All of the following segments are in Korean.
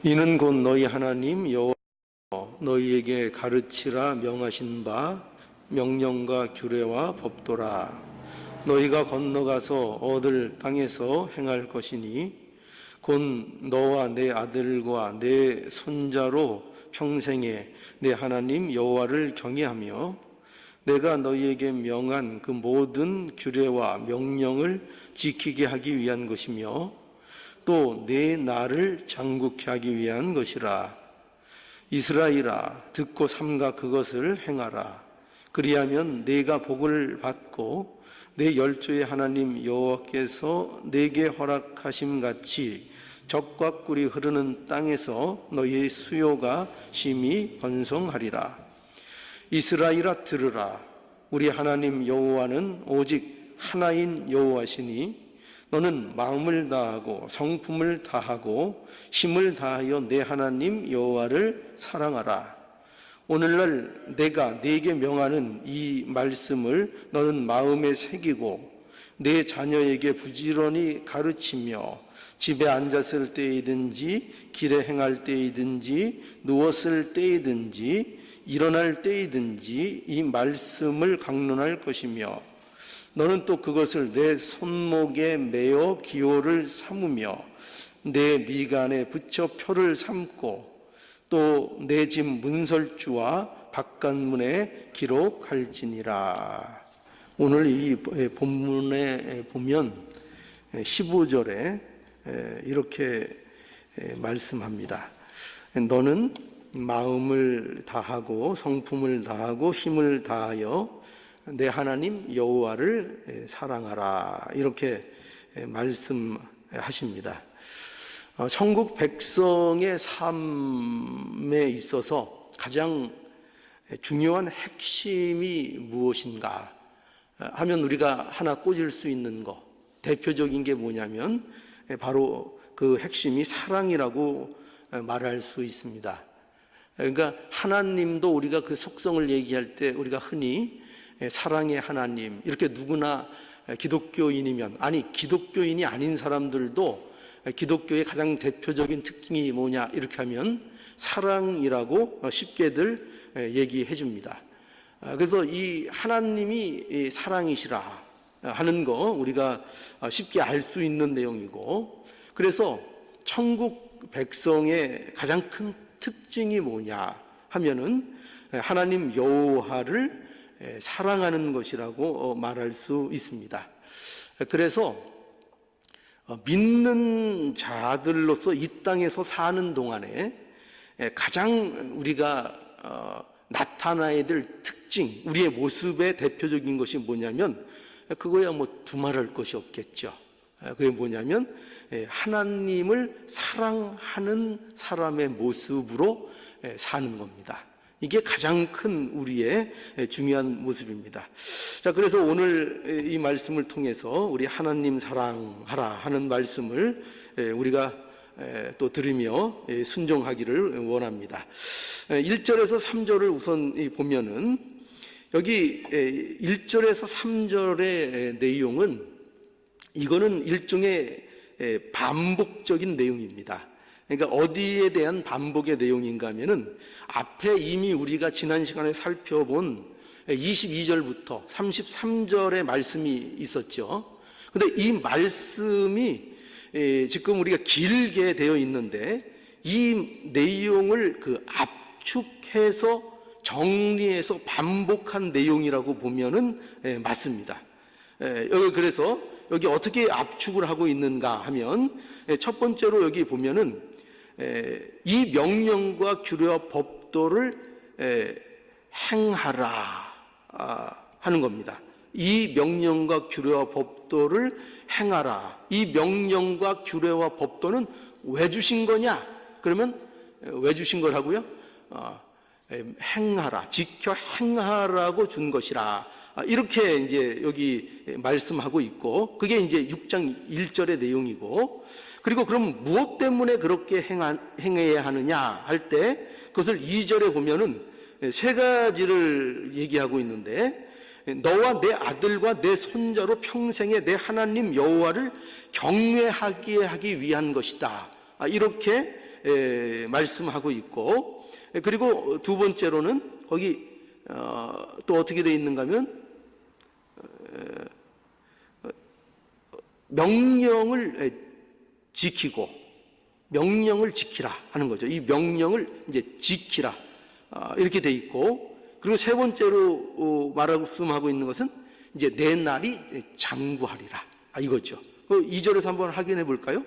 이는 곧 너희 하나님 여호와 너희에게 가르치라 명하신 바 명령과 규례와 법도라. 너희가 건너가서 얻을 땅에서 행할 것이니 곧 너와 내 아들과 내 손자로 평생에 내 하나님 여호와를 경외하며 내가 너희에게 명한 그 모든 규례와 명령을 지키게 하기 위한 것이며 또 내 나를 장국케 하기 위한 것이라. 이스라엘아, 듣고 삼가 그것을 행하라. 그리하면 내가 복을 받고 내 열조의 하나님 여호와께서 내게 허락하심 같이 젖과 꿀이 흐르는 땅에서 너희의 수요가 심히 번성하리라. 이스라엘아, 들으라. 우리 하나님 여호와는 오직 하나인 여호와시니 너는 마음을 다하고 성품을 다하고 힘을 다하여 내 하나님 여호와를 사랑하라. 오늘날 내가 네게 명하는 이 말씀을 너는 마음에 새기고 내 자녀에게 부지런히 가르치며 집에 앉았을 때이든지 길에 행할 때이든지 누웠을 때이든지 일어날 때이든지 이 말씀을 강론할 것이며 너는 또 그것을 내 손목에 매어 기호를 삼으며 내 미간에 붙여 표를 삼고 또 내 집 문설주와 바깥문에 기록할지니라. 오늘 이 본문에 보면 15절에 이렇게 말씀합니다. 너는 마음을 다하고 성품을 다하고 힘을 다하여 내 하나님 여호와를 사랑하라. 이렇게 말씀하십니다. 천국 백성의 삶에 있어서 가장 중요한 핵심이 무엇인가 하면 우리가 하나 꽂을 수 있는 것, 대표적인 게 뭐냐면 바로 그 핵심이 사랑이라고 말할 수 있습니다. 그러니까 하나님도 우리가 그 속성을 얘기할 때 우리가 흔히 사랑의 하나님, 이렇게 누구나 기독교인이면, 아니 기독교인이 아닌 사람들도 기독교의 가장 대표적인 특징이 뭐냐 이렇게 하면 사랑이라고 쉽게들 얘기해 줍니다. 그래서 이 하나님이 사랑이시라 하는 거 우리가 쉽게 알 수 있는 내용이고, 그래서 천국 백성의 가장 큰 특징이 뭐냐 하면은 하나님 여호와를 사랑하는 것이라고 말할 수 있습니다. 그래서 믿는 자들로서 이 땅에서 사는 동안에 가장 우리가 나타나야 될 특징, 우리의 모습의 대표적인 것이 뭐냐면 그거야 뭐 두말할 것이 없겠죠. 그게 뭐냐면 하나님을 사랑하는 사람의 모습으로 사는 겁니다. 이게 가장 큰 우리의 중요한 모습입니다. 자, 그래서 오늘 이 말씀을 통해서 우리 하나님 사랑하라 하는 말씀을 우리가 또 들으며 순종하기를 원합니다. 1절에서 3절을 우선 보면은 여기 1절에서 3절의 내용은 이거는 일종의 반복적인 내용입니다. 그러니까 어디에 대한 반복의 내용인가 하면은 앞에 이미 우리가 지난 시간에 살펴본 22절부터 33절의 말씀이 있었죠. 근데 이 말씀이 지금 우리가 길게 되어 있는데 이 내용을 그 압축해서 정리해서 반복한 내용이라고 보면은 맞습니다. 그래서 여기 어떻게 압축을 하고 있는가 하면 첫 번째로 여기 보면은 이 명령과 규례와 법도를 행하라 하는 겁니다. 이 명령과 규례와 법도를 행하라. 이 명령과 규례와 법도는 왜 주신 거냐? 그러면 왜 주신 거라고요? 행하라, 지켜 행하라고 준 것이라. 이렇게 이제 여기 말씀하고 있고, 그게 이제 6장 1절의 내용이고, 그리고 그럼 무엇 때문에 그렇게 행해야 하느냐 할 때 그것을 2절에 보면은 세 가지를 얘기하고 있는데, 너와 내 아들과 내 손자로 평생에 내 하나님 여호와를 경외하게 하기 위한 것이다. 이렇게 말씀하고 있고, 그리고 두 번째로는 거기 또 어떻게 되어 있는가 하면 명령을 지키고 명령을 지키라 하는 거죠. 이 명령을 이제 지키라 이렇게 돼 있고, 그리고 세 번째로 말씀하고 있는 것은 이제 내 날이 장구하리라 이거죠. 2절에서 한번 확인해 볼까요?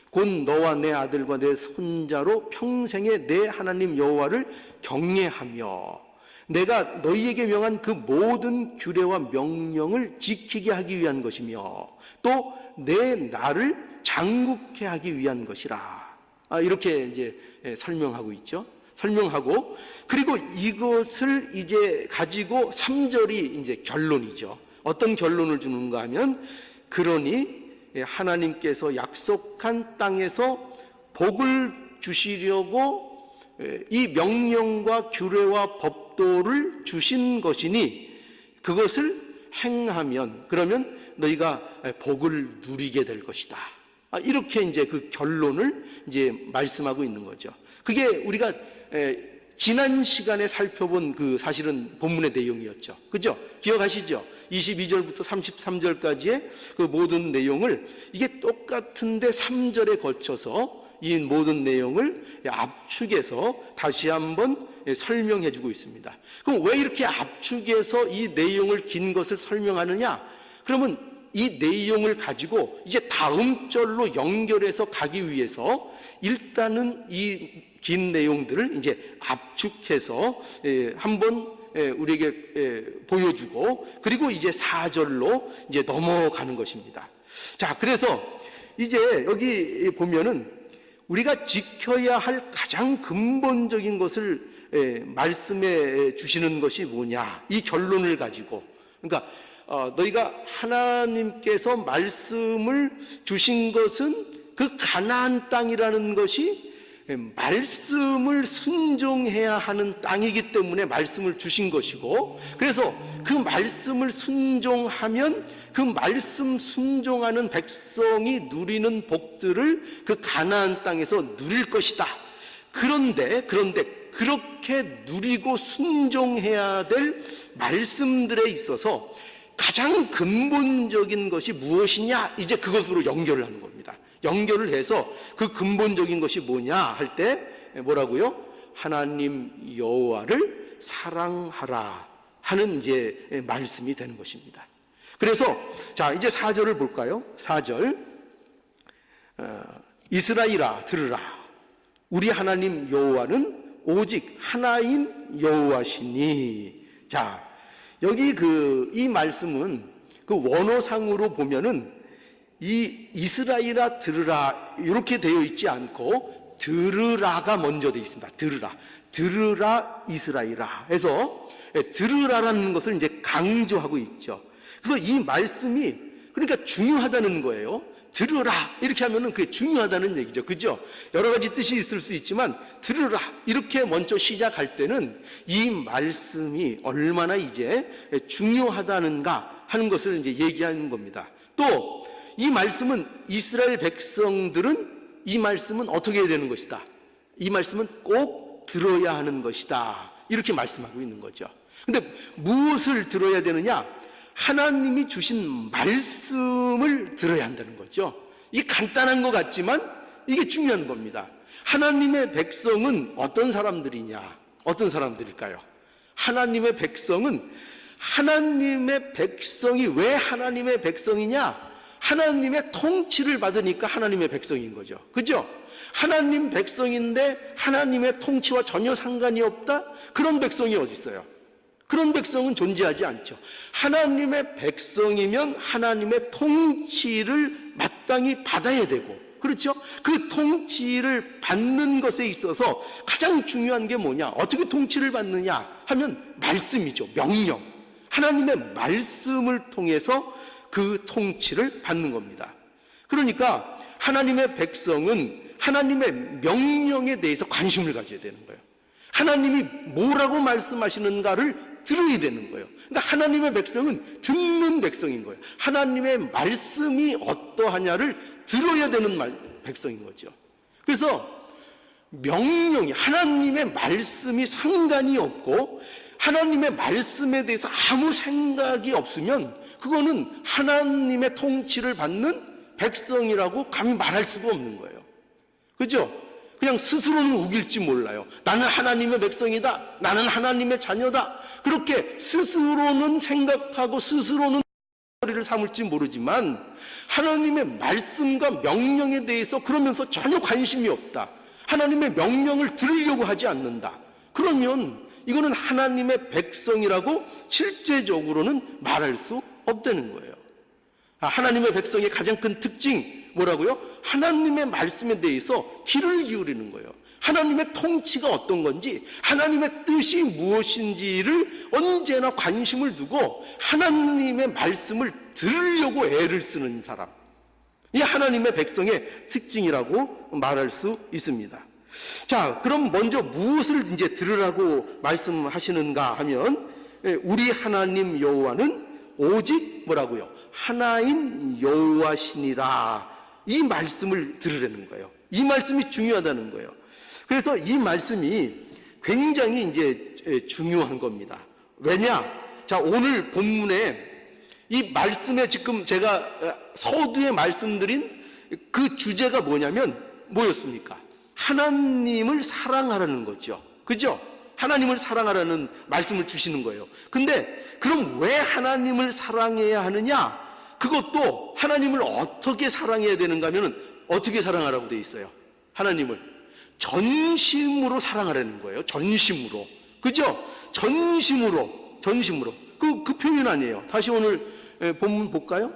곧 너와 내 아들과 내 손자로 평생에 내 하나님 여호와를 경외하며 내가 너희에게 명한 그 모든 규례와 명령을 지키게 하기 위한 것이며 또 내 나를 장국케 하기 위한 것이라. 이렇게 이제 설명하고 있죠. 설명하고, 그리고 이것을 이제 가지고 3절이 이제 결론이죠. 어떤 결론을 주는가 하면, 그러니 하나님께서 약속한 땅에서 복을 주시려고 이 명령과 규례와 법도를 주신 것이니 그것을 행하면 그러면 너희가 복을 누리게 될 것이다. 이렇게 이제 그 결론을 이제 말씀하고 있는 거죠. 그게 우리가 지난 시간에 살펴본 그 사실은 본문의 내용이었죠. 그죠? 기억하시죠? 22절부터 33절까지의 그 모든 내용을 이게 똑같은데 3절에 걸쳐서 이 모든 내용을 압축해서 다시 한번 설명해 주고 있습니다. 그럼 왜 이렇게 압축해서 이 내용을 긴 것을 설명하느냐? 그러면 이 내용을 가지고 이제 다음 절로 연결해서 가기 위해서 일단은 이 긴 내용들을 이제 압축해서 한번 우리에게 보여주고, 그리고 이제 4절로 이제 넘어가는 것입니다. 자, 그래서 이제 여기 보면은 우리가 지켜야 할 가장 근본적인 것을 말씀해 주시는 것이 뭐냐, 이 결론을 가지고. 그러니까 너희가 하나님께서 말씀을 주신 것은 그 가나안 땅이라는 것이 말씀을 순종해야 하는 땅이기 때문에 말씀을 주신 것이고, 그래서 그 말씀을 순종하면 그 말씀 순종하는 백성이 누리는 복들을 그 가나안 땅에서 누릴 것이다. 그런데 그렇게 누리고 순종해야 될 말씀들에 있어서 가장 근본적인 것이 무엇이냐, 이제 그것으로 연결을 하는 겁니다. 연결을 해서 그 근본적인 것이 뭐냐 할 때 뭐라고요? 하나님 여호와를 사랑하라 하는 이제 말씀이 되는 것입니다. 그래서 자, 이제 4절을 볼까요? 4절 이스라엘아 들으라, 우리 하나님 여호와는 오직 하나인 여호와시니. 자, 여기 이 말씀은 그 원어상으로 보면은 이 이스라엘아 들으라 이렇게 되어 있지 않고 들으라가 먼저 되어 있습니다. 들으라 이스라엘아 해서 들으라라는 것을 이제 강조하고 있죠. 그래서 이 말씀이 그러니까 중요하다는 거예요. 들으라 이렇게 하면은 그게 중요하다는 얘기죠. 그죠? 여러 가지 뜻이 있을 수 있지만 들으라 이렇게 먼저 시작할 때는 이 말씀이 얼마나 이제 중요하다는가 하는 것을 이제 얘기하는 겁니다. 또 이 말씀은 이스라엘 백성들은 이 말씀은 어떻게 해야 되는 것이다. 이 말씀은 꼭 들어야 하는 것이다. 이렇게 말씀하고 있는 거죠. 근데 무엇을 들어야 되느냐? 하나님이 주신 말씀을 들어야 한다는 거죠. 이게 간단한 것 같지만 이게 중요한 겁니다. 하나님의 백성은 어떤 사람들이냐? 어떤 사람들일까요? 하나님의 백성은 하나님의 백성이 왜 하나님의 백성이냐? 하나님의 통치를 받으니까 하나님의 백성인 거죠. 그죠? 하나님 백성인데 하나님의 통치와 전혀 상관이 없다? 그런 백성이 어디 있어요? 그런 백성은 존재하지 않죠. 하나님의 백성이면 하나님의 통치를 마땅히 받아야 되고, 그렇죠? 그 통치를 받는 것에 있어서 가장 중요한 게 뭐냐? 어떻게 통치를 받느냐 하면 말씀이죠. 명령. 하나님의 말씀을 통해서 그 통치를 받는 겁니다. 그러니까 하나님의 백성은 하나님의 명령에 대해서 관심을 가져야 되는 거예요. 하나님이 뭐라고 말씀하시는가를 들어야 되는 거예요. 그러니까 하나님의 백성은 듣는 백성인 거예요. 하나님의 말씀이 어떠하냐를 들어야 되는 백성인 거죠. 그래서 명령이, 하나님의 말씀이 상관이 없고 하나님의 말씀에 대해서 아무 생각이 없으면 그거는 하나님의 통치를 받는 백성이라고 감히 말할 수가 없는 거예요. 그죠? 그냥 스스로는 우길지 몰라요. 나는 하나님의 백성이다. 나는 하나님의 자녀다. 그렇게 스스로는 생각하고 스스로는 를 삼을지 모르지만 하나님의 말씀과 명령에 대해서 그러면서 전혀 관심이 없다. 하나님의 명령을 들으려고 하지 않는다. 그러면 이거는 하나님의 백성이라고 실제적으로는 말할 수 없다는 거예요. 하나님의 백성의 가장 큰 특징 뭐라고요? 하나님의 말씀에 대해서 귀를 기울이는 거예요. 하나님의 통치가 어떤 건지, 하나님의 뜻이 무엇인지를 언제나 관심을 두고 하나님의 말씀을 들으려고 애를 쓰는 사람, 이 하나님의 백성의 특징이라고 말할 수 있습니다. 자, 그럼 먼저 무엇을 이제 들으라고 말씀하시는가 하면, 우리 하나님 여호와는 오직 뭐라고요? 하나인 여호와시니라. 이 말씀을 들으라는 거예요. 이 말씀이 중요하다는 거예요. 그래서 이 말씀이 굉장히 이제 중요한 겁니다. 왜냐? 자, 오늘 본문에 이 말씀에 지금 제가 서두에 말씀드린 그 주제가 뭐였습니까? 하나님을 사랑하라는 거죠. 그죠? 하나님을 사랑하라는 말씀을 주시는 거예요. 근데 그럼 왜 하나님을 사랑해야 하느냐? 그것도 하나님을 어떻게 사랑해야 되는가 하면은 어떻게 사랑하라고 돼 있어요? 하나님을 전심으로 사랑하라는 거예요. 전심으로. 그죠? 전심으로. 그 표현 아니에요. 다시 오늘 본문 볼까요?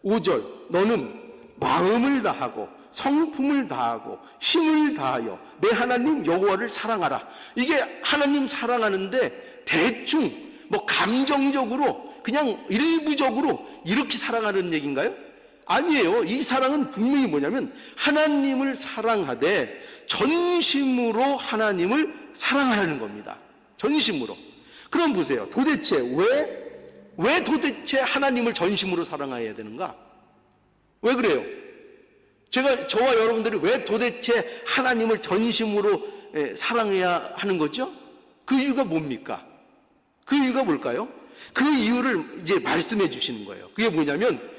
5절. 너는 마음을 다하고 성품을 다하고 힘을 다하여 내 하나님 여호와를 사랑하라. 이게 하나님 사랑하는데 대충 뭐 감정적으로 그냥 일부적으로 이렇게 사랑하는 얘기인가요? 아니에요. 이 사랑은 분명히 뭐냐면 하나님을 사랑하되 전심으로 하나님을 사랑하는 겁니다. 전심으로. 그럼 보세요. 도대체 왜 도대체 하나님을 전심으로 사랑해야 되는가? 왜 그래요? 저와 여러분들이 왜 도대체 하나님을 전심으로 사랑해야 하는 거죠? 그 이유가 뭡니까? 그 이유가 뭘까요? 그 이유를 이제 말씀해 주시는 거예요. 그게 뭐냐면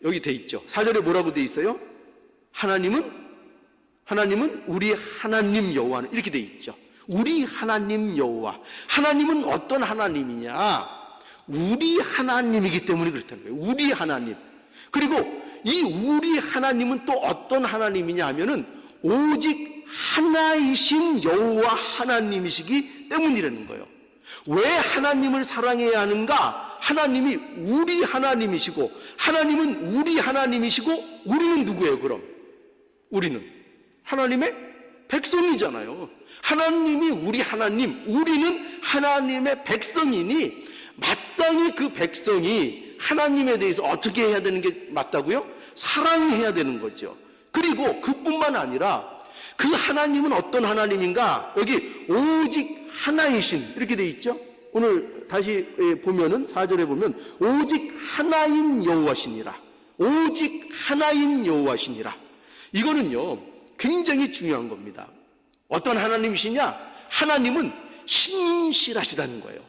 여기 돼 있죠. 4절에 뭐라고 돼 있어요? 하나님은 우리 하나님 여호와는 이렇게 돼 있죠. 우리 하나님 여호와. 하나님은 어떤 하나님이냐? 우리 하나님이기 때문에 그렇다는 거예요. 우리 하나님. 그리고 이 우리 하나님은 또 어떤 하나님이냐 하면은 오직 하나이신 여호와 하나님이시기 때문이라는 거예요. 왜 하나님을 사랑해야 하는가? 하나님이 우리 하나님이시고 하나님은 우리 하나님이시고 우리는 누구예요 그럼? 우리는 하나님의 백성이잖아요. 하나님이 우리 하나님, 우리는 하나님의 백성이니 마땅히 그 백성이 하나님에 대해서 어떻게 해야 되는 게 맞다고요? 사랑해야 되는 거죠. 그리고 그뿐만 아니라 그 하나님은 어떤 하나님인가? 여기 오직 하나이신 이렇게 돼 있죠. 오늘 다시 보면은 4절에 보면 오직 하나인 여호와시니라. 오직 하나인 여호와시니라. 이거는요 굉장히 중요한 겁니다. 어떤 하나님이시냐? 하나님은 신실하시다는 거예요.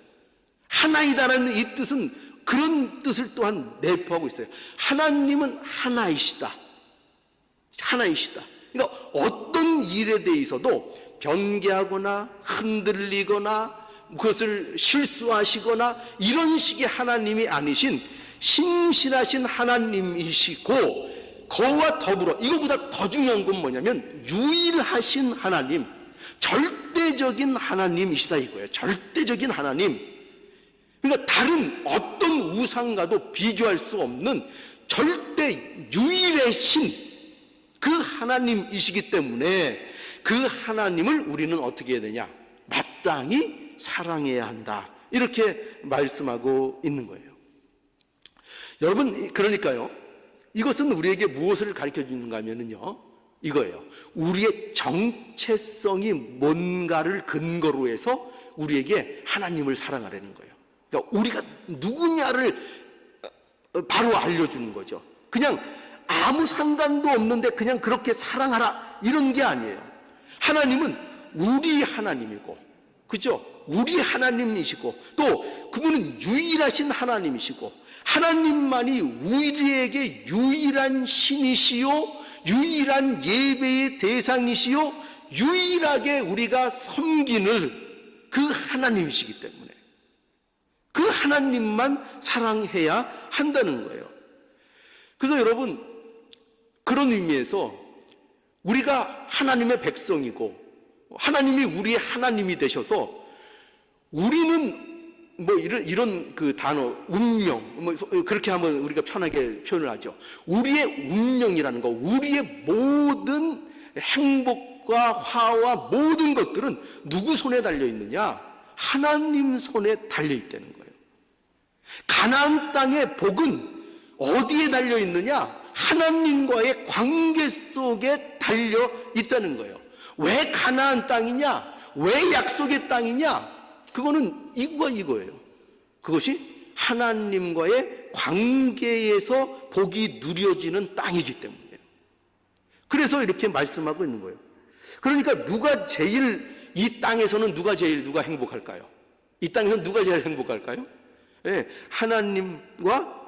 하나이다라는 이 뜻은 그런 뜻을 또한 내포하고 있어요. 하나님은 하나이시다. 하나이시다. 그러니까 어떤 일에 대해서도 변개하거나 흔들리거나 그것을 실수하시거나 이런 식의 하나님이 아니신 신실하신 하나님이시고 그와 더불어 이거보다 더 중요한 건 뭐냐면 유일하신 하나님, 절대적인 하나님이시다 이거예요. 절대적인 하나님. 그러니까 다른 어떤 우상과도 비교할 수 없는 절대 유일하신 그 하나님이시기 때문에 그 하나님을 우리는 어떻게 해야 되냐? 마땅히 사랑해야 한다. 이렇게 말씀하고 있는 거예요. 여러분, 그러니까요. 이것은 우리에게 무엇을 가르쳐 주는가 하면요. 이거예요. 우리의 정체성이 뭔가를 근거로 해서 우리에게 하나님을 사랑하라는 거예요. 그러니까 우리가 누구냐를 바로 알려주는 거죠. 그냥 아무 상관도 없는데 그냥 그렇게 사랑하라 이런 게 아니에요. 하나님은 우리 하나님이고, 그죠? 우리 하나님이시고, 또 그분은 유일하신 하나님이시고, 하나님만이 우리에게 유일한 신이시요, 유일한 예배의 대상이시요, 유일하게 우리가 섬기는 그 하나님이시기 때문에 그 하나님만 사랑해야 한다는 거예요. 그래서 여러분, 그런 의미에서 우리가 하나님의 백성이고 하나님이 우리의 하나님이 되셔서 우리는 뭐 이런 그 단어 운명, 뭐 그렇게 하면 우리가 편하게 표현을 하죠. 우리의 운명이라는 거, 우리의 모든 행복과 화와 모든 것들은 누구 손에 달려 있느냐? 하나님 손에 달려 있다는 거예요. 가나안 땅의 복은 어디에 달려 있느냐? 하나님과의 관계 속에 달려 있다는 거예요. 왜 가나안 땅이냐? 왜 약속의 땅이냐? 그거는 이거예요. 그것이 하나님과의 관계에서 복이 누려지는 땅이기 때문이에요. 그래서 이렇게 말씀하고 있는 거예요. 그러니까 누가 제일, 이 땅에서는 누가 행복할까요? 이 땅에서는 누가 제일 행복할까요? 네, 하나님과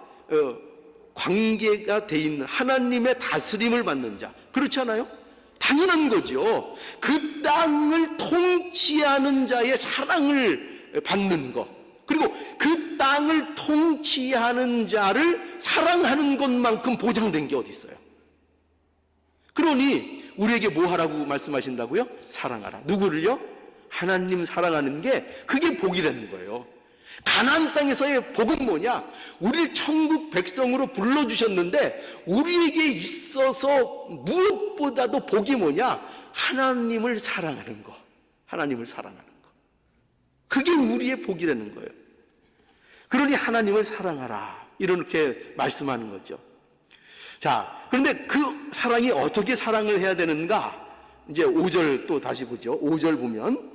관계가 돼 있는, 하나님의 다스림을 받는 자. 그렇지 않아요? 당연한 거죠. 그 땅을 통치하는 자의 사랑을 받는 것, 그리고 그 땅을 통치하는 자를 사랑하는 것만큼 보장된 게 어디 있어요? 그러니 우리에게 뭐 하라고 말씀하신다고요? 사랑하라. 누구를요? 하나님 사랑하는 게 그게 복이라는 거예요. 가나안 땅에서의 복은 뭐냐? 우리를 천국 백성으로 불러주셨는데 우리에게 있어서 무엇보다도 복이 뭐냐? 하나님을 사랑하는 거. 하나님을 사랑하는 거. 그게 우리의 복이라는 거예요. 그러니 하나님을 사랑하라, 이렇게 말씀하는 거죠. 자, 그런데 그 사랑이 어떻게 사랑을 해야 되는가? 이제 5절 또 다시 보죠. 5절 보면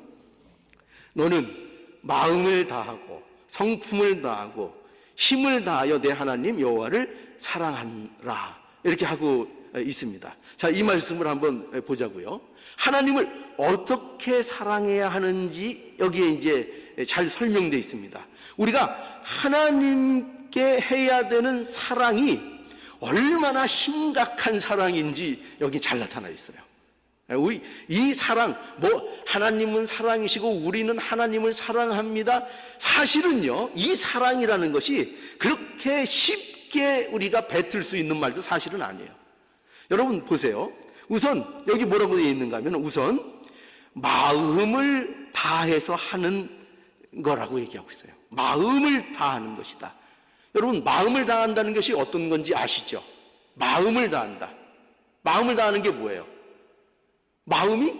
너는 마음을 다하고 성품을 다하고 힘을 다하여 내 하나님 여호와를 사랑하라, 이렇게 하고 있습니다. 자, 이 말씀을 한번 보자고요. 하나님을 어떻게 사랑해야 하는지 여기에 이제 잘 설명되어 있습니다. 우리가 하나님께 해야 되는 사랑이 얼마나 심각한 사랑인지 여기 잘 나타나 있어요. 이 사랑, 하나님은 사랑이시고 우리는 하나님을 사랑합니다. 사실은요, 이 사랑이라는 것이 그렇게 쉽게 우리가 뱉을 수 있는 말도 사실은 아니에요. 여러분 보세요. 우선 여기 뭐라고 되어 있는가 하면, 우선 마음을 다해서 하는 거라고 얘기하고 있어요. 마음을 다하는 것이다. 여러분, 마음을 다한다는 것이 어떤 건지 아시죠? 마음을 다한다. 마음을 다하는 게 뭐예요? 마음이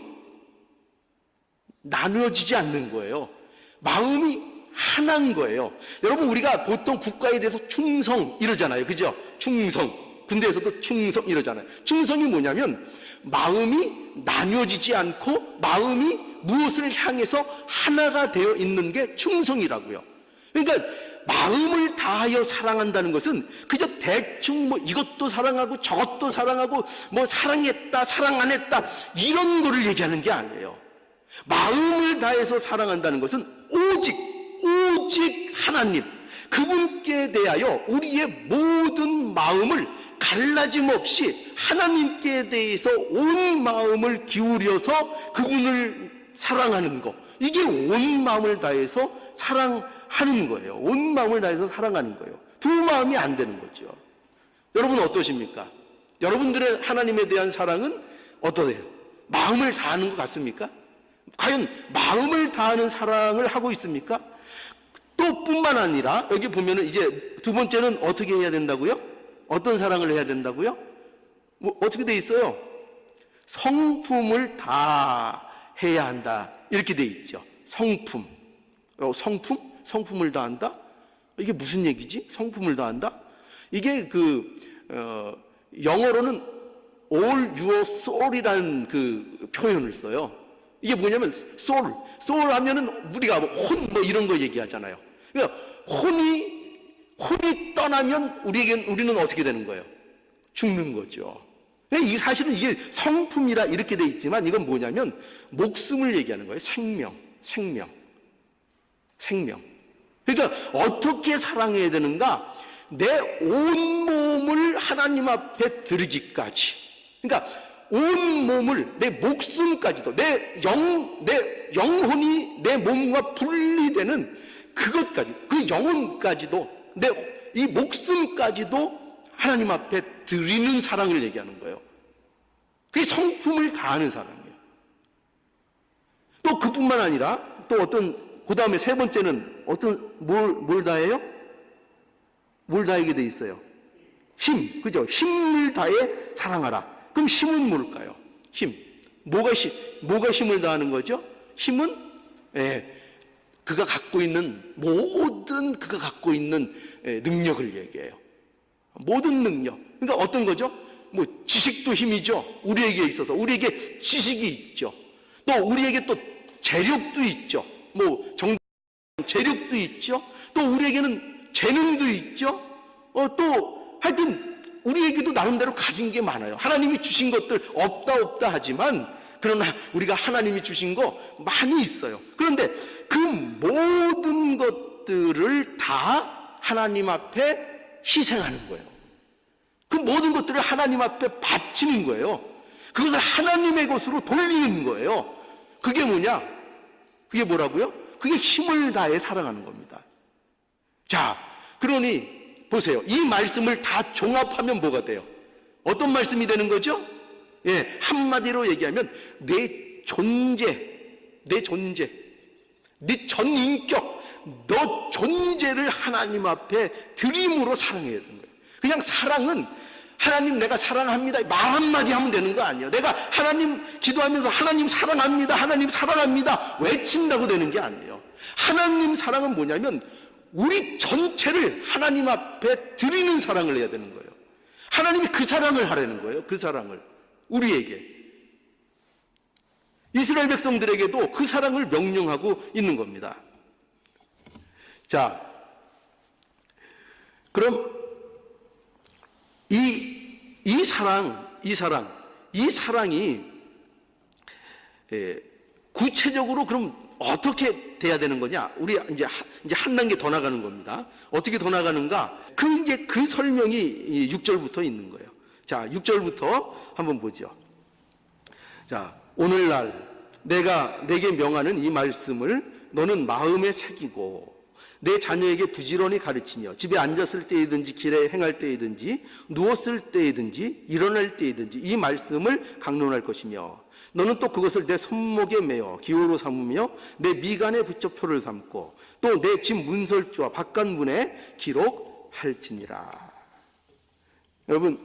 나누어지지 않는 거예요. 마음이 하나인 거예요. 여러분, 우리가 보통 국가에 대해서 충성 이러잖아요. 그죠? 충성. 군대에서도 충성 이러잖아요. 충성이 뭐냐면 마음이 나뉘어지지 않고 마음이 무엇을 향해서 하나가 되어 있는 게 충성이라고요. 그러니까 마음을 다하여 사랑한다는 것은 그저 대충 이것도 사랑하고 저것도 사랑하고 사랑했다 사랑 안 했다 이런 거를 얘기하는 게 아니에요. 마음을 다해서 사랑한다는 것은 오직 하나님, 그분께 대하여 우리의 모든 마음을 갈라짐 없이 하나님께 대해서 온 마음을 기울여서 그분을 사랑하는 거, 이게 온 마음을 다해서 사랑하는 거예요. 온 마음을 다해서 사랑하는 거예요. 두 마음이 안 되는 거죠. 여러분 어떠십니까? 여러분들의 하나님에 대한 사랑은 어떠세요? 마음을 다하는 것 같습니까? 과연 마음을 다하는 사랑을 하고 있습니까? 또 뿐만 아니라 여기 보면은 이제 두 번째는 어떻게 해야 된다고요? 어떤 사랑을 해야 된다고요? 어떻게 돼 있어요? 성품을 다해야 한다, 이렇게 돼 있죠. 성품. 성품을 다한다? 이게 무슨 얘기지? 성품을 다한다? 이게 영어로는 all your soul이라는 그 표현을 써요. 이게 뭐냐면 soul 하면은 우리가 혼 이런 거 얘기하잖아요. 그러니까 혼이 떠나면 우리는 어떻게 되는 거예요? 죽는 거죠. 이 사실은 이게 성품이라 이렇게 돼 있지만 이건 뭐냐면 목숨을 얘기하는 거예요. 생명. 그러니까 어떻게 사랑해야 되는가? 내 온몸을 하나님 앞에 드리기까지. 그러니까 온몸을, 내 목숨까지도, 내 영혼이 내 몸과 분리되는 그것까지, 그 영혼까지도, 이 목숨까지도 하나님 앞에 드리는 사랑을 얘기하는 거예요. 그게 성품을 다하는 사랑이에요. 또 그뿐만 아니라 또 그 다음에 세 번째는 뭘 다해요? 뭘 다하게 돼 있어요? 그죠? 힘을 다해 사랑하라. 그럼 힘은 뭘까요? 뭐가 힘을 다하는 거죠? 힘은, 그가 갖고 있는 능력을 얘기해요. 모든 능력. 그러니까 어떤 거죠? 지식도 힘이죠. 우리에게 있어서. 우리에게 지식이 있죠. 또 우리에게 또 재력도 있죠. 재력도 있죠. 또 우리에게는 재능도 있죠. 또 하여튼 우리에게도 나름대로 가진 게 많아요. 하나님이 주신 것들 없다 하지만 그러나 우리가 하나님이 주신 거 많이 있어요. 그런데 그 모든 것들을 다 하나님 앞에 희생하는 거예요. 그 모든 것들을 하나님 앞에 바치는 거예요. 그것을 하나님의 것으로 돌리는 거예요. 그게 뭐냐? 그게 뭐라고요? 그게 힘을 다해 사랑하는 겁니다. 자, 그러니 보세요. 이 말씀을 다 종합하면 뭐가 돼요? 어떤 말씀이 되는 거죠? 한마디로 얘기하면 내 전 인격, 너 존재를 하나님 앞에 드림으로 사랑해야 되는 거예요. 그냥 사랑은 하나님 내가 사랑합니다 말 한마디 하면 되는 거 아니에요. 내가 하나님 기도하면서 하나님 사랑합니다 외친다고 되는 게 아니에요. 하나님 사랑은 뭐냐면 우리 전체를 하나님 앞에 드리는 사랑을 해야 되는 거예요. 하나님이 그 사랑을 하라는 거예요. 그 사랑을 우리에게, 이스라엘 백성들에게도 그 사랑을 명령하고 있는 겁니다. 자, 그럼 이 사랑이 구체적으로 그럼 어떻게 돼야 되는 거냐? 우리 이제 한 단계 더 나가는 겁니다. 어떻게 더 나가는가? 그 설명이 6절부터 있는 거예요. 자, 6절부터 한번 보죠. 자, 오늘날 내가 내게 명하는 이 말씀을 너는 마음에 새기고 내 자녀에게 부지런히 가르치며 집에 앉았을 때이든지 길에 행할 때이든지 누웠을 때이든지 일어날 때이든지 이 말씀을 강론할 것이며 너는 또 그것을 내 손목에 매어 기호로 삼으며 내 미간에 붙여 표를 삼고 또 내 집 문설주와 바깥문에 기록할지니라. 여러분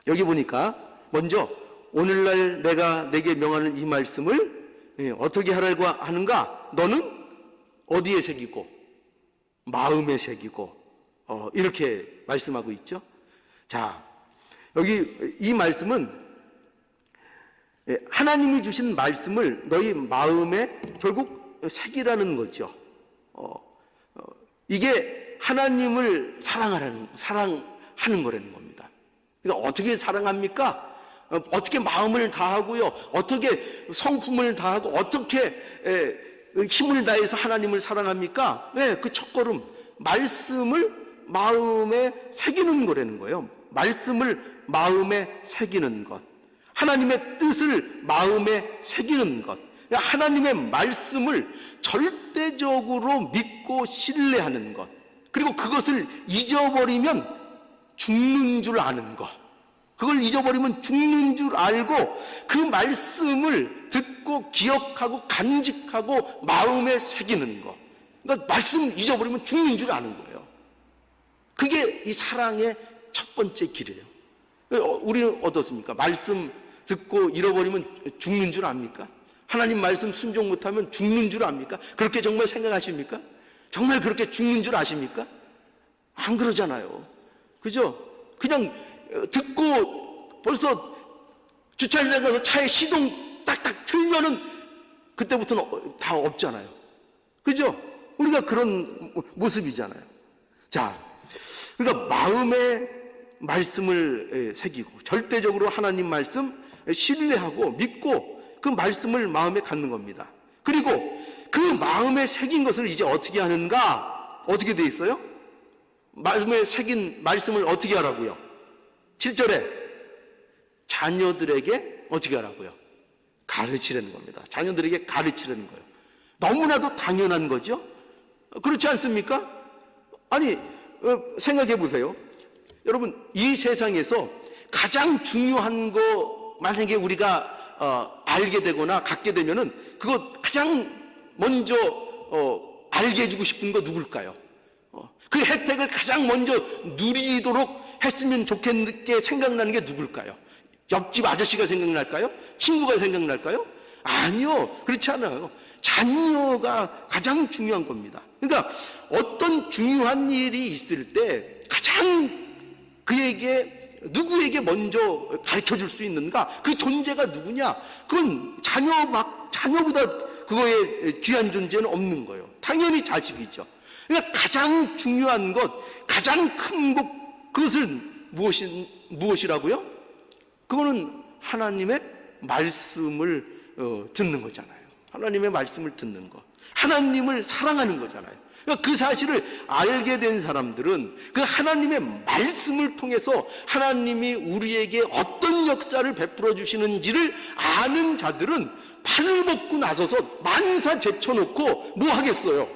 여기 보니까 먼저 오늘날 내가 내게 명하는 이 말씀을 어떻게 하라고 하는가? 너는 어디에 새기고 마음에 새기고 이렇게 말씀하고 있죠. 자, 여기 이 말씀은 하나님이 주신 말씀을 너희 마음에 결국 새기라는 거죠. 이게 하나님을 사랑하는 거라는 겁니다. 그러니까 어떻게 사랑합니까? 어떻게 마음을 다하고요, 어떻게 성품을 다하고 어떻게 힘을 다해서 하나님을 사랑합니까? 그 첫걸음 말씀을 마음에 새기는 거라는 거예요. 말씀을 마음에 새기는 것, 하나님의 뜻을 마음에 새기는 것, 하나님의 말씀을 절대적으로 믿고 신뢰하는 것, 그리고 그것을 잊어버리면 죽는 줄 아는 것, 그걸 잊어버리면 죽는 줄 알고 그 말씀을 듣고 기억하고 간직하고 마음에 새기는 거. 그러니까 말씀 잊어버리면 죽는 줄 아는 거예요. 그게 이 사랑의 첫 번째 길이에요. 우리는 어떻습니까? 말씀 듣고 잃어버리면 죽는 줄 압니까? 하나님 말씀 순종 못하면 죽는 줄 압니까? 그렇게 정말 생각하십니까? 정말 그렇게 죽는 줄 아십니까? 안 그러잖아요. 그죠? 그냥 듣고 벌써 주차장에 가서 차에 시동 딱딱 틀면은 그때부터는 다 없잖아요. 그죠? 우리가 그런 모습이잖아요. 자, 그러니까 말씀을 새기고 절대적으로 하나님 말씀 신뢰하고 믿고 그 말씀을 마음에 갖는 겁니다. 그리고 그 마음에 새긴 것을 이제 어떻게 하는가? 어떻게 돼 있어요? 마음에 새긴 말씀을 어떻게 하라고요? 7절에 자녀들에게 어떻게 하라고요? 가르치라는 겁니다. 자녀들에게 가르치라는 거예요. 너무나도 당연한 거죠? 그렇지 않습니까? 아니, 생각해 보세요. 여러분, 이 세상에서 가장 중요한 거 만약에 우리가 알게 되거나 갖게 되면은 그거 가장 먼저 알게 해주고 싶은 거 누굴까요? 그 혜택을 가장 먼저 누리도록 했으면 좋겠게 생각나는 게 누굴까요? 옆집 아저씨가 생각날까요? 친구가 생각날까요? 아니요, 그렇지 않아요. 자녀가 가장 중요한 겁니다. 그러니까 어떤 중요한 일이 있을 때 가장 그에게 누구에게 먼저 가르쳐 줄 수 있는가? 그 존재가 누구냐? 그건 자녀보다 그거에 귀한 존재는 없는 거예요. 당연히 자식이죠. 그러니까 가장 중요한 것, 가장 큰 것, 그것을 무엇이라고요? 그거는 하나님의 말씀을 듣는 거잖아요. 하나님의 말씀을 듣는 것, 하나님을 사랑하는 거잖아요. 그러니까 그 사실을 알게 된 사람들은 그 하나님의 말씀을 통해서 하나님이 우리에게 어떤 역사를 베풀어 주시는지를 아는 자들은 팔을 벗고 나서서 만사 제쳐놓고 뭐 하겠어요?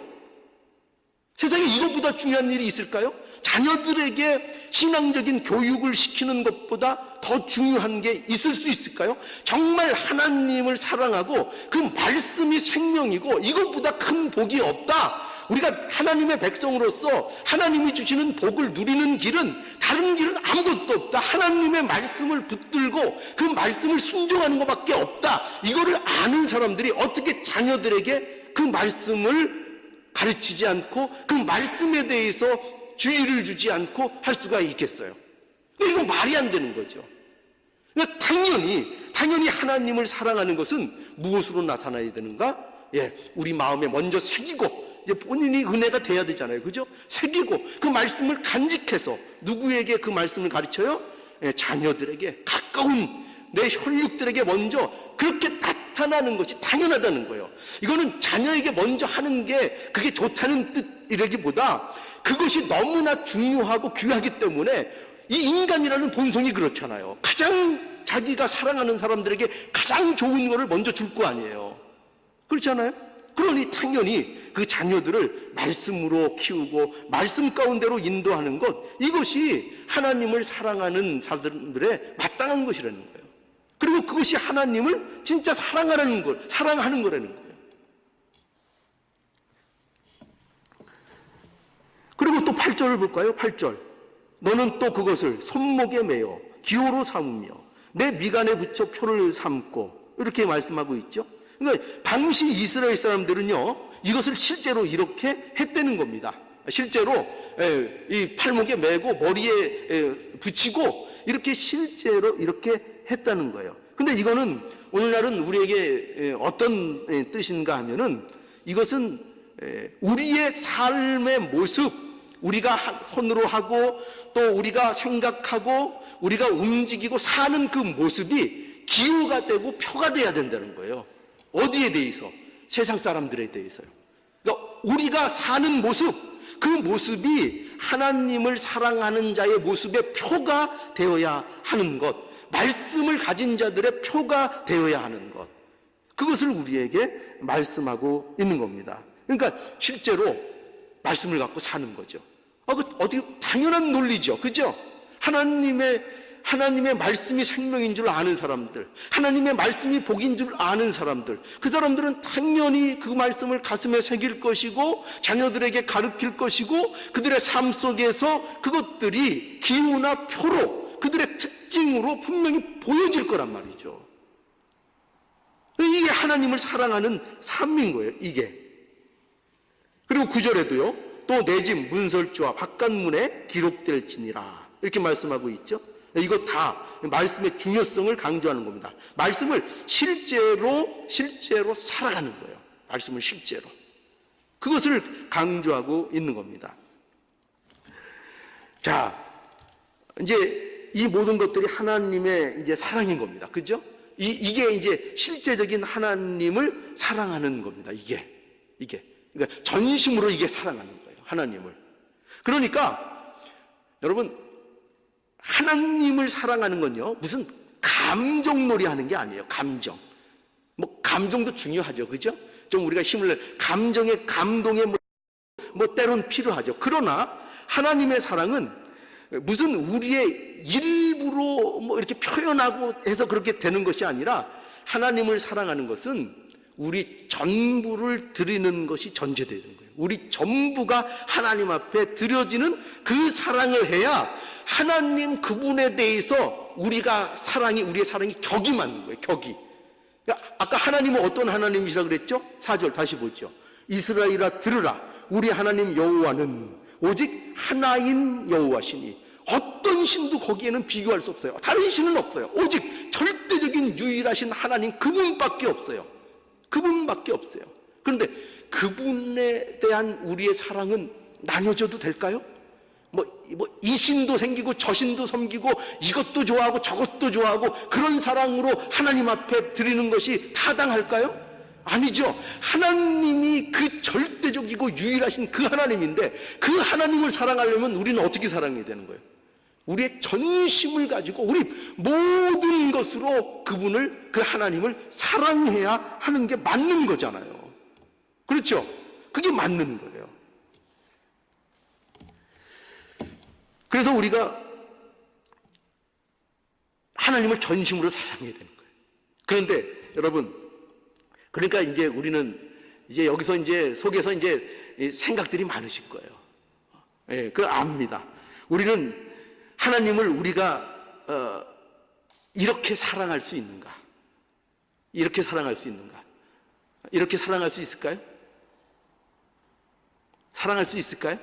세상에 이것보다 중요한 일이 있을까요? 자녀들에게 신앙적인 교육을 시키는 것보다 더 중요한 게 있을 수 있을까요? 정말 하나님을 사랑하고 그 말씀이 생명이고 이것보다 큰 복이 없다. 우리가 하나님의 백성으로서 하나님이 주시는 복을 누리는 길은 다른 길은 아무것도 없다. 하나님의 말씀을 붙들고 그 말씀을 순종하는 것밖에 없다. 이거를 아는 사람들이 어떻게 자녀들에게 그 말씀을 가르치지 않고 그 말씀에 대해서 주의를 주지 않고 할 수가 있겠어요? 이건 말이 안 되는 거죠. 그러니까 당연히 하나님을 사랑하는 것은 무엇으로 나타나야 되는가? 우리 마음에 먼저 새기고 이제 본인이 은혜가 돼야 되잖아요. 그죠? 새기고 그 말씀을 간직해서 누구에게 그 말씀을 가르쳐요? 자녀들에게, 가까운 내 혈육들에게 먼저 그렇게 나타나는 것이 당연하다는 거예요. 이거는 자녀에게 먼저 하는 게 그게 좋다는 뜻이라기보다 그것이 너무나 중요하고 귀하기 때문에 이 인간이라는 본성이 그렇잖아요. 가장 자기가 사랑하는 사람들에게 가장 좋은 거를 먼저 줄 거 아니에요. 그렇지 않아요? 그러니 당연히 그 자녀들을 말씀으로 키우고 말씀 가운데로 인도하는 것, 이것이 하나님을 사랑하는 사람들의 마땅한 것이라는 거예요. 그리고 그것이 하나님을 진짜 사랑하는 거라는 거예요. 그리고 또 8절을 볼까요? 8절. 너는 또 그것을 손목에 매어 기호로 삼으며 내 미간에 붙여 표를 삼고, 이렇게 말씀하고 있죠. 그러니까 당시 이스라엘 사람들은요, 이것을 실제로 이렇게 했다는 겁니다. 실제로 이 팔목에 매고 머리에 붙이고 이렇게 실제로 이렇게 했다는 거예요. 근데 이거는 오늘날은 우리에게 어떤 뜻인가 하면은 이것은 우리의 삶의 모습, 우리가 손으로 하고 또 우리가 생각하고 우리가 움직이고 사는 그 모습이 기호가 되고 표가 돼야 된다는 거예요. 어디에 대해서? 세상 사람들에 대해서요. 그러니까 우리가 사는 모습, 그 모습이 하나님을 사랑하는 자의 모습의 표가 되어야 하는 것, 말씀을 가진 자들의 표가 되어야 하는 것, 그것을 우리에게 말씀하고 있는 겁니다. 그러니까 실제로 말씀을 갖고 사는 거죠. 어떻게 당연한 논리죠. 그죠? 하나님의 말씀이 생명인 줄 아는 사람들, 하나님의 말씀이 복인 줄 아는 사람들, 그 사람들은 당연히 그 말씀을 가슴에 새길 것이고 자녀들에게 가르칠 것이고 그들의 삶 속에서 그것들이 기호나 표로 그들의 특징으로 분명히 보여질 거란 말이죠. 이게 하나님을 사랑하는 삶인 거예요. 이게. 그리고 9절에도요. 또 내 집 문설주와 바깥문에 기록될지니라, 이렇게 말씀하고 있죠. 이거 다 말씀의 중요성을 강조하는 겁니다. 말씀을 실제로 살아가는 거예요. 말씀을 실제로. 그것을 강조하고 있는 겁니다. 자, 이제 이 모든 것들이 하나님의 이제 사랑인 겁니다. 그죠? 이게 이제 실제적인 하나님을 사랑하는 겁니다. 이게. 그러니까 전심으로 이게 사랑하는 거예요. 하나님을. 그러니까 여러분, 하나님을 사랑하는 건요, 무슨 감정놀이 하는 게 아니에요. 감정. 뭐 감정도 중요하죠. 그죠? 좀 우리가 힘을 내, 감정의 감동에 뭐 때론 필요하죠. 그러나 하나님의 사랑은 무슨 우리의 일부로 뭐 이렇게 표현하고 해서 그렇게 되는 것이 아니라, 하나님을 사랑하는 것은 우리 전부를 드리는 것이 전제되는 거예요. 우리 전부가 하나님 앞에 드려지는 그 사랑을 해야 하나님 그분에 대해서 우리의 사랑이 격이 맞는 거예요. 격이. 아까 하나님은 어떤 하나님이시라고 그랬죠? 4절 다시 보죠. 이스라엘아 들으라, 우리 하나님 여호와는 오직 하나인 여호와시니 어떤 신도 거기에는 비교할 수 없어요. 다른 신은 없어요. 오직 절대적인 유일하신 하나님 그분밖에 없어요. 그분밖에 없어요. 그런데 그분에 대한 우리의 사랑은 나눠져도 될까요? 이 신도 생기고 저 신도 섬기고 이것도 좋아하고 저것도 좋아하고 그런 사랑으로 하나님 앞에 드리는 것이 타당할까요? 아니죠. 하나님이 그 절대적이고 유일하신 그 하나님인데, 그 하나님을 사랑하려면 우리는 어떻게 사랑해야 되는 거예요? 우리의 전심을 가지고 우리 모든 것으로 그 하나님을 사랑해야 하는 게 맞는 거잖아요. 그렇죠? 그게 맞는 거예요. 그래서 우리가 하나님을 전심으로 사랑해야 되는 거예요. 그런데 여러분, 그러니까 이제 우리는 이제 여기서 이제 속에서 이제 생각들이 많으실 거예요. 예, 그걸 압니다. 우리는 하나님을 우리가 이렇게 사랑할 수 있는가? 이렇게 사랑할 수 있는가? 이렇게 사랑할 수 있을까요? 사랑할 수 있을까요?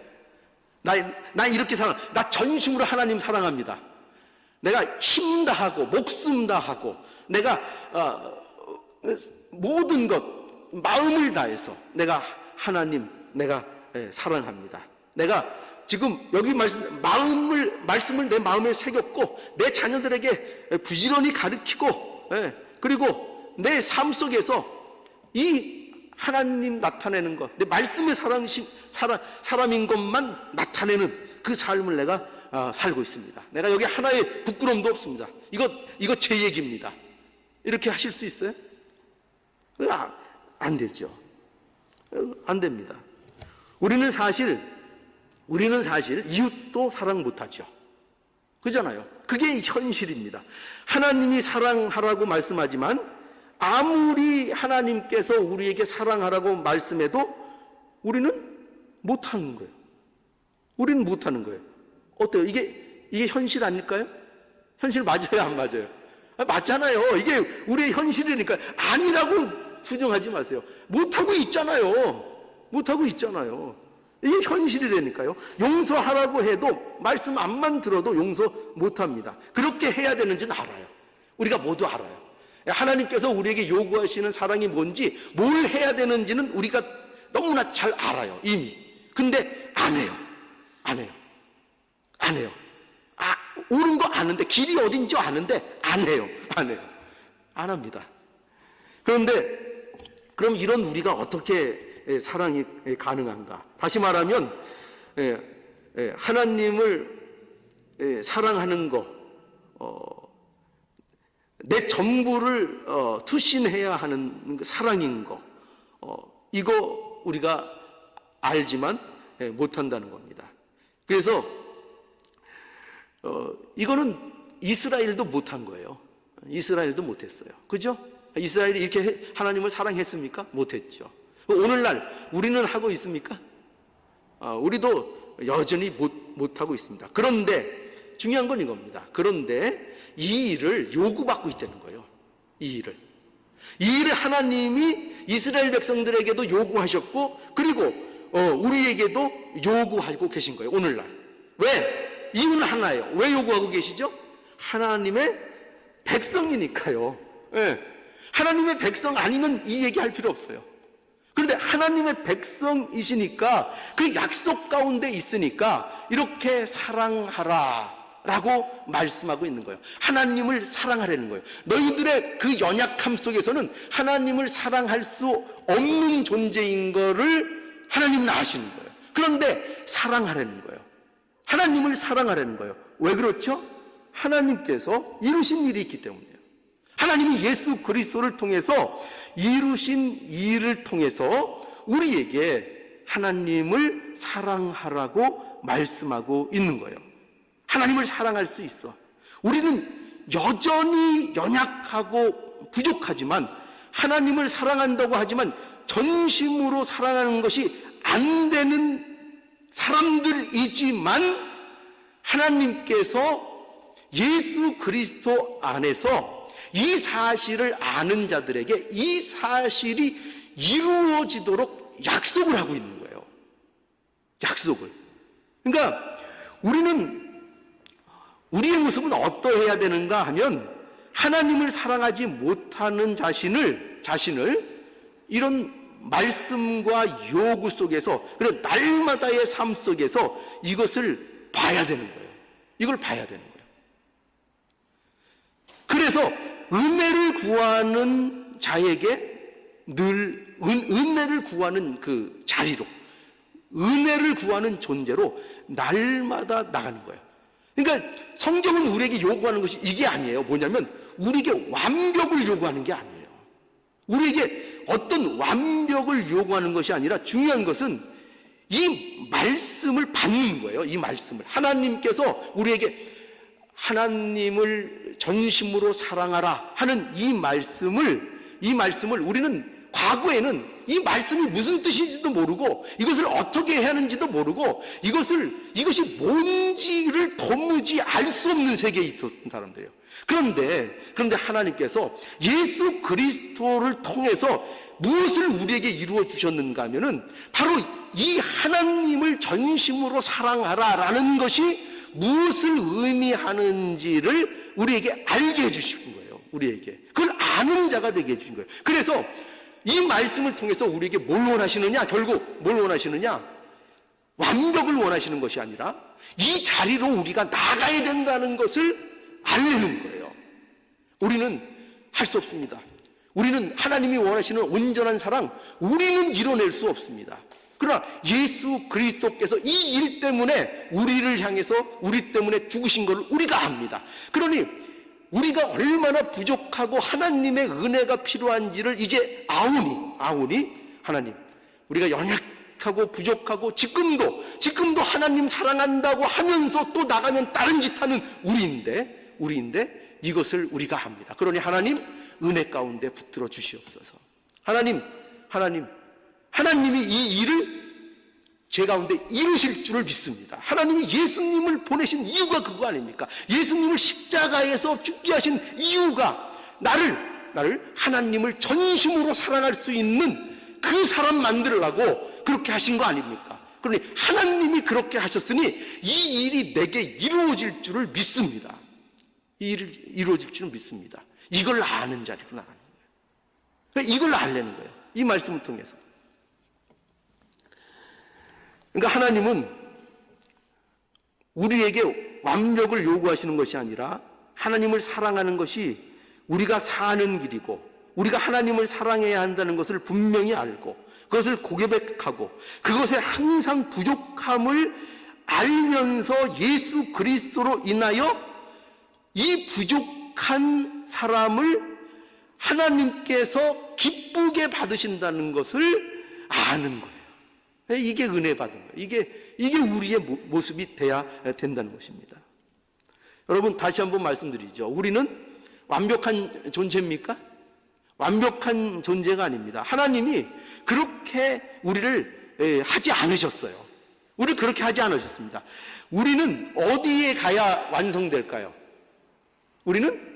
나 이렇게 나 전심으로 하나님 사랑합니다. 내가 힘 다하고 목숨 다하고 내가 모든 것 마음을 다해서 내가 하나님 사랑합니다. 내가 지금 여기 말씀을 내 마음에 새겼고 내 자녀들에게 부지런히 가르치고, 그리고 내 삶 속에서 이 하나님 나타내는 것, 내 말씀의 사람인 것만 나타내는 그 삶을 내가 살고 있습니다. 내가 여기 하나의 부끄러움도 없습니다. 이거 제 얘기입니다. 이렇게 하실 수 있어요? 안 되죠. 안 됩니다. 우리는 사실 이웃도 사랑 못하죠. 그잖아요. 그게 현실입니다. 하나님이 사랑하라고 말씀하지만 아무리 하나님께서 우리에게 사랑하라고 말씀해도 우리는 못하는 거예요. 우리는 못하는 거예요. 어때요? 이게 현실 아닐까요? 현실 맞아요, 안 맞아요? 맞잖아요. 이게 우리의 현실이니까. 아니라고 부정하지 마세요. 못하고 있잖아요. 이게 현실이라니까요. 용서하라고 해도 말씀 안만 들어도 용서 못합니다. 그렇게 해야 되는지는 알아요. 우리가 모두 알아요. 하나님께서 우리에게 요구하시는 사랑이 뭔지, 뭘 해야 되는지는 우리가 너무나 잘 알아요, 이미. 근데 안 해요. 옳은 거 아는데, 길이 어딘지 아는데 안 해요. 안 합니다. 그런데 그럼 이런 우리가 어떻게 사랑이 가능한가? 다시 말하면 하나님을 사랑하는 거, 내 전부를 투신해야 하는 사랑인 거, 이거 우리가 알지만 못한다는 겁니다. 그래서 이거는 이스라엘도 못한 거예요. 이스라엘도 못했어요. 그죠? 이스라엘이 이렇게 하나님을 사랑했습니까? 못했죠. 오늘날 우리는 하고 있습니까? 우리도 여전히 못하고 있습니다. 그런데 중요한 건 이겁니다. 그런데 이 일을 요구받고 있다는 거예요. 이 일을 하나님이 이스라엘 백성들에게도 요구하셨고, 그리고 우리에게도 요구하고 계신 거예요. 오늘날. 왜? 이유는 하나예요. 왜 요구하고 계시죠? 하나님의 백성이니까요. 하나님의 백성 아니면 이 얘기할 필요 없어요. 그런데 하나님의 백성이시니까, 그 약속 가운데 있으니까 이렇게 사랑하라, 라고 말씀하고 있는 거예요. 하나님을 사랑하라는 거예요. 너희들의 그 연약함 속에서는 하나님을 사랑할 수 없는 존재인 거를 하나님은 아시는 거예요. 그런데 사랑하라는 거예요. 하나님을 사랑하라는 거예요. 왜 그렇죠? 하나님께서 이루신 일이 있기 때문이에요. 하나님이 예수 그리스도를 통해서 이루신 일을 통해서 우리에게 하나님을 사랑하라고 말씀하고 있는 거예요. 하나님을 사랑할 수 있어. 우리는 여전히 연약하고 부족하지만 하나님을 사랑한다고 하지만 전심으로 사랑하는 것이 안 되는 사람들이지만 하나님께서 예수 그리스도 안에서 이 사실을 아는 자들에게 이 사실이 이루어지도록 약속을 하고 있는 거예요. 약속을. 그러니까 우리의 모습은 어떠해야 되는가 하면 하나님을 사랑하지 못하는 자신을 이런 말씀과 요구 속에서 그런 날마다의 삶 속에서 이것을 봐야 되는 거예요. 이걸 봐야 되는 거예요. 그래서 은혜를 구하는 자에게 늘 은혜를 구하는 그 자리로 은혜를 구하는 존재로 날마다 나가는 거예요. 그러니까 성경은 우리에게 요구하는 것이 이게 아니에요. 뭐냐면 우리에게 완벽을 요구하는 게 아니에요. 우리에게 어떤 완벽을 요구하는 것이 아니라 중요한 것은 이 말씀을 받는 거예요. 이 말씀을 하나님께서 우리에게 하나님을 전심으로 사랑하라 하는 이 말씀을 우리는 과거에는 이 말씀이 무슨 뜻인지도 모르고 이것을 어떻게 해야 하는지도 모르고 이것이 뭔지를 도무지 알 수 없는 세계에 있었던 사람들이에요. 그런데 하나님께서 예수 그리스도를 통해서 무엇을 우리에게 이루어 주셨는가 하면은 바로 이 하나님을 전심으로 사랑하라라는 것이 무엇을 의미하는지를 우리에게 알게 해주신 거예요. 우리에게 그걸 아는 자가 되게 해주신 거예요. 그래서 이 말씀을 통해서 우리에게 뭘 원하시느냐? 결국 뭘 원하시느냐? 완벽을 원하시는 것이 아니라 이 자리로 우리가 나가야 된다는 것을 알려는 거예요. 우리는 할 수 없습니다. 우리는 하나님이 원하시는 온전한 사랑 우리는 이뤄낼 수 없습니다. 그러나 예수 그리스도께서 이 일 때문에 우리를 향해서 우리 때문에 죽으신 걸 우리가 압니다. 그러니 우리가 얼마나 부족하고 하나님의 은혜가 필요한지를 이제 아오니 하나님 우리가 연약하고 부족하고 지금도 하나님 사랑한다고 하면서 또 나가면 다른 짓 하는 우리인데 이것을 우리가 합니다. 그러니 하나님 은혜 가운데 붙들어 주시옵소서. 하나님이 이 일을 제 가운데 이루실 줄을 믿습니다. 하나님이 예수님을 보내신 이유가 그거 아닙니까? 예수님을 십자가에서 죽게 하신 이유가 나를 하나님을 전심으로 사랑할 수 있는 그 사람 만들으라고 그렇게 하신 거 아닙니까? 그러니 하나님이 그렇게 하셨으니 이 일이 내게 이루어질 줄을 믿습니다. 이 일이 이루어질 줄을 믿습니다. 이걸 아는 자리로 나가는 거예요. 이걸 알려는 거예요. 이 말씀을 통해서. 그러니까 하나님은 우리에게 완벽을 요구하시는 것이 아니라 하나님을 사랑하는 것이 우리가 사는 길이고 우리가 하나님을 사랑해야 한다는 것을 분명히 알고 그것을 고백하고 그것에 항상 부족함을 알면서 예수 그리스도로 인하여 이 부족한 사람을 하나님께서 기쁘게 받으신다는 것을 아는 거예요. 이게 은혜 받은 거예요. 이게 우리의 모습이 돼야 된다는 것입니다. 여러분 다시 한번 말씀드리죠. 우리는 완벽한 존재입니까? 완벽한 존재가 아닙니다. 하나님이 그렇게 우리를 하지 않으셨어요. 우리를 그렇게 하지 않으셨습니다. 우리는 어디에 가야 완성될까요? 우리는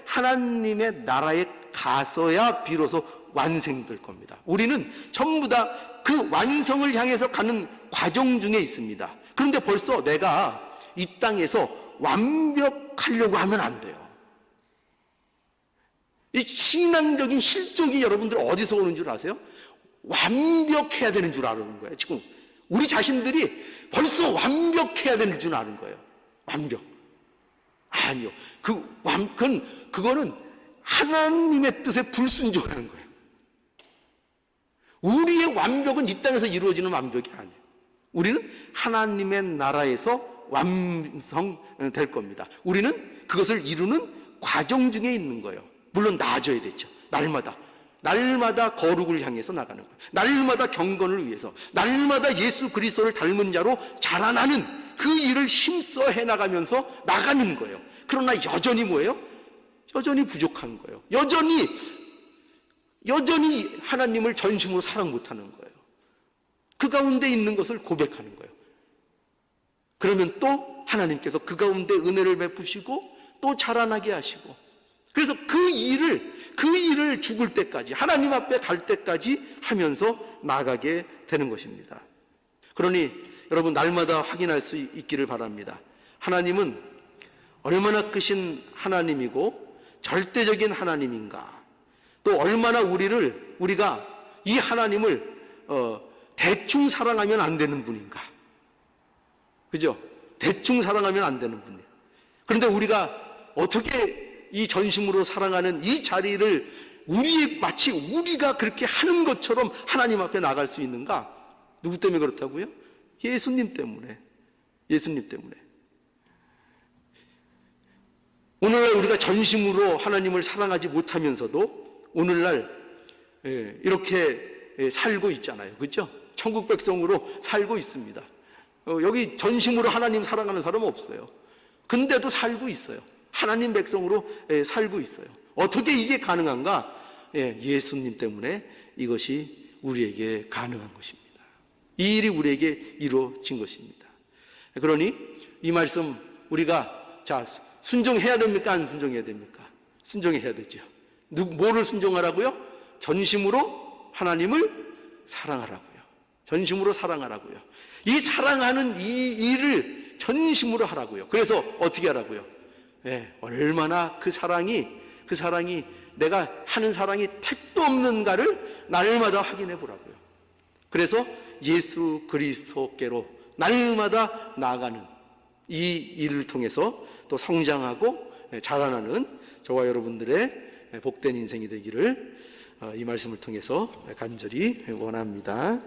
하나님의 나라에 가서야 비로소 완성될 겁니다. 우리는 전부 다 그 완성을 향해서 가는 과정 중에 있습니다. 그런데 벌써 내가 이 땅에서 완벽하려고 하면 안 돼요. 이 신앙적인 실족이 여러분들 어디서 오는 줄 아세요? 완벽해야 되는 줄 아는 거예요. 지금 우리 자신들이 벌써 완벽해야 되는 줄 아는 거예요. 완벽. 아니요. 그거는 하나님의 뜻에 불순종하는 거예요. 우리의 완벽은 이 땅에서 이루어지는 완벽이 아니에요. 우리는 하나님의 나라에서 완성될 겁니다. 우리는 그것을 이루는 과정 중에 있는 거예요. 물론 나아져야 되죠. 날마다 거룩을 향해서 나가는 거예요. 날마다 경건을 위해서, 날마다 예수 그리스도를 닮은 자로 자라나는 그 일을 힘써 해나가면서 나가는 거예요. 그러나 여전히 뭐예요? 여전히 부족한 거예요. 여전히 하나님을 전심으로 사랑 못하는 거예요. 그 가운데 있는 것을 고백하는 거예요. 그러면 또 하나님께서 그 가운데 은혜를 베푸시고 또 자라나게 하시고, 그래서 그 일을 죽을 때까지, 하나님 앞에 갈 때까지 하면서 나가게 되는 것입니다. 그러니 여러분, 날마다 확인할 수 있기를 바랍니다. 하나님은 얼마나 크신 하나님이고 절대적인 하나님인가, 또 얼마나 우리가 이 하나님을 대충 사랑하면 안 되는 분인가. 그죠? 대충 사랑하면 안 되는 분이에요. 그런데 우리가 어떻게 이 전심으로 사랑하는 이 자리를 마치 우리가 그렇게 하는 것처럼 하나님 앞에 나갈 수 있는가? 누구 때문에 그렇다고요? 예수님 때문에. 예수님 때문에. 오늘날 우리가 전심으로 하나님을 사랑하지 못하면서도 오늘날 이렇게 살고 있잖아요. 그렇죠? 천국 백성으로 살고 있습니다. 여기 전심으로 하나님 사랑하는 사람은 없어요. 근데도 살고 있어요. 하나님 백성으로 살고 있어요. 어떻게 이게 가능한가? 예수님 때문에 이것이 우리에게 가능한 것입니다. 이 일이 우리에게 이루어진 것입니다. 그러니 이 말씀 우리가 순종해야 됩니까? 안 순종해야 됩니까? 순종해야 되죠. 뭐를 순종하라고요? 전심으로 하나님을 사랑하라고요. 전심으로 사랑하라고요. 이 사랑하는 이 일을 전심으로 하라고요. 그래서 어떻게 하라고요? 얼마나 그 사랑이 내가 하는 사랑이 택도 없는가를 날마다 확인해 보라고요. 그래서 예수 그리스도께로 날마다 나아가는 이 일을 통해서 또 성장하고 자라나는 저와 여러분들의 복된 인생이 되기를 이 말씀을 통해서 간절히 원합니다.